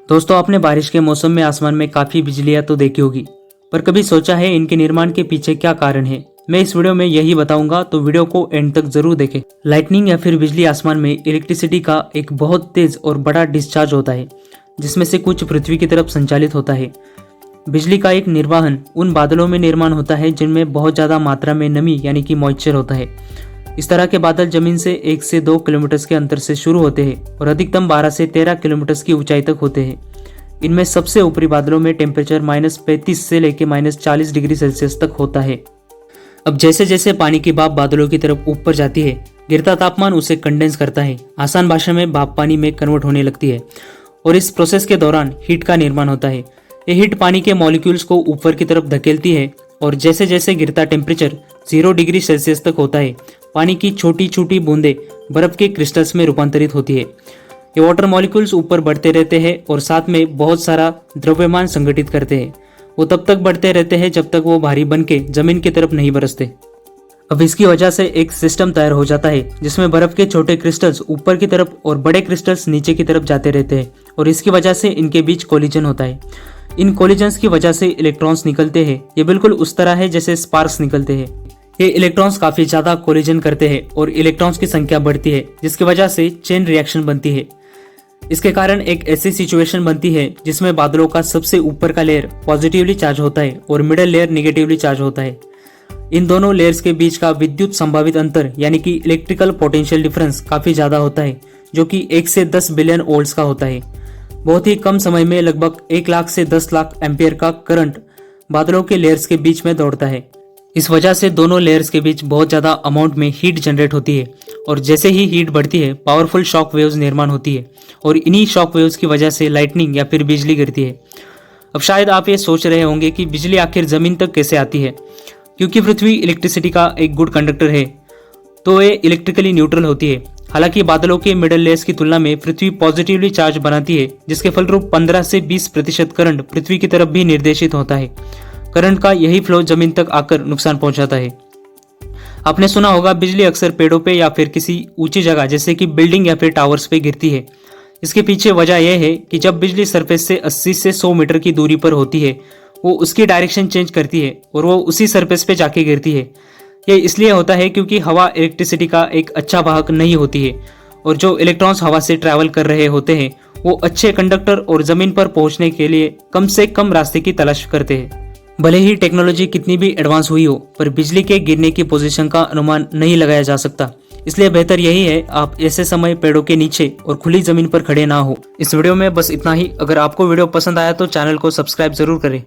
दोस्तों, आपने बारिश के मौसम में आसमान में काफी बिजलियां तो देखी होगी, पर कभी सोचा है इनके निर्माण के पीछे क्या कारण है? मैं इस वीडियो में यही बताऊंगा, तो वीडियो को एंड तक जरूर देखें। लाइटनिंग या फिर बिजली आसमान में इलेक्ट्रिसिटी का एक बहुत तेज और बड़ा डिस्चार्ज होता है, जिसमें से कुछ पृथ्वी की तरफ संचालित होता है। बिजली का एक निर्वहन उन बादलों में निर्माण होता है जिनमें बहुत ज्यादा मात्रा में नमी यानी कि मॉइस्चर होता है। इस तरह के बादल जमीन से 1 से 2 किलोमीटर के अंतर से शुरू होते हैं और अधिकतम 12 से 13 किलोमीटर की ऊंचाई तक होते हैं। इनमें सबसे ऊपरी बादलों में टेम्परेचर -35 से लेकर -40 डिग्री सेल्सियस तक होता है। अब जैसे जैसे पानी की भाप बादलों की तरफ ऊपर जाती है, गिरता तापमान उसे कंडेंस करता है। आसान भाषा में भाप पानी में कन्वर्ट होने लगती है और इस प्रोसेस के दौरान हीट का निर्माण होता है। ये हीट पानी के मॉलिक्यूल्स को ऊपर की तरफ धकेलती है और जैसे जैसे गिरता टेम्परेचर 0 डिग्री सेल्सियस तक होता है, पानी की छोटी छोटी बूंदें बर्फ के क्रिस्टल्स में रूपांतरित होती है। ये वाटर मॉलिक्यूल्स ऊपर बढ़ते रहते हैं और साथ में बहुत सारा द्रव्यमान संगठित करते हैं। वो तब तक बढ़ते रहते हैं जब तक वो भारी बन के जमीन की तरफ नहीं बरसते। अब इसकी वजह से एक सिस्टम तैयार हो जाता है जिसमें बर्फ के छोटे क्रिस्टल्स ऊपर की तरफ और बड़े क्रिस्टल्स नीचे की तरफ जाते रहते हैं और इसकी वजह से इनके बीच कोलिजन होता है। इन कोलिजन्स की वजह से इलेक्ट्रॉन्स निकलते हैं। ये बिल्कुल उस तरह है जैसे स्पार्क्स निकलते हैं। ये इलेक्ट्रॉन्स काफी ज्यादा कोलिजन करते हैं और इलेक्ट्रॉन्स की संख्या बढ़ती है, जिसकी वजह से चेन रिएक्शन बनती है। इसके कारण एक ऐसी सिचुएशन बनती है जिसमें बादलों का सबसे ऊपर का लेयर पॉजिटिवली चार्ज होता है और मिडल लेयर निगेटिवली चार्ज होता है। इन दोनों लेयर्स के बीच का विद्युत संभावित अंतर यानी कि इलेक्ट्रिकल पोटेंशियल डिफरेंस काफी ज्यादा होता है, जो कि 1 से 10 बिलियन वोल्ट्स का होता है। बहुत ही कम समय में लगभग 1 लाख से 10 लाख एम्पियर का करंट बादलों के लेयर्स के बीच में दौड़ता है। इस वजह से दोनों लेयर्स के बीच बहुत ज्यादा अमाउंट में हीट जनरेट होती है और जैसे ही हीट बढ़ती है, पावरफुल शॉक वेव्स निर्माण होती है और इन्हीं शॉक वेव्स की वजह से लाइटनिंग या फिर बिजली गिरती है। अब शायद आप ये सोच रहे होंगे कि बिजली आखिर जमीन तक कैसे आती है। क्योंकि पृथ्वी इलेक्ट्रिसिटी का एक गुड कंडक्टर है, तो ये इलेक्ट्रिकली न्यूट्रल होती है। हालांकि बादलों के मिडल लेयर्स की तुलना में पृथ्वी पॉजिटिवली चार्ज बनाती है, जिसके फलरूप 15 से 20% करंट पृथ्वी की तरफ भी निर्देशित होता है। करंट का यही फ्लो जमीन तक आकर नुकसान पहुंचाता है। आपने सुना होगा बिजली अक्सर पेड़ों पे या फिर किसी ऊंची जगह जैसे कि बिल्डिंग या फिर टावर्स पे गिरती है। इसके पीछे वजह यह है कि जब बिजली सरफेस से 80 से 100 मीटर की दूरी पर होती है, वो उसकी डायरेक्शन चेंज करती है और वो उसी सरफेस पे जाके गिरती है। ये इसलिए होता है क्योंकि हवा इलेक्ट्रिसिटी का एक अच्छा वाहक नहीं होती है और जो इलेक्ट्रॉन्स हवा से ट्रैवल कर रहे होते हैं वो अच्छे कंडक्टर और जमीन पर पहुंचने के लिए कम से कम रास्ते की तलाश करते हैं। भले ही टेक्नोलॉजी कितनी भी एडवांस हुई हो, पर बिजली के गिरने की पोजीशन का अनुमान नहीं लगाया जा सकता। इसलिए बेहतर यही है आप ऐसे समय पेड़ों के नीचे और खुली जमीन पर खड़े ना हो। इस वीडियो में बस इतना ही। अगर आपको वीडियो पसंद आया तो चैनल को सब्सक्राइब जरूर करें।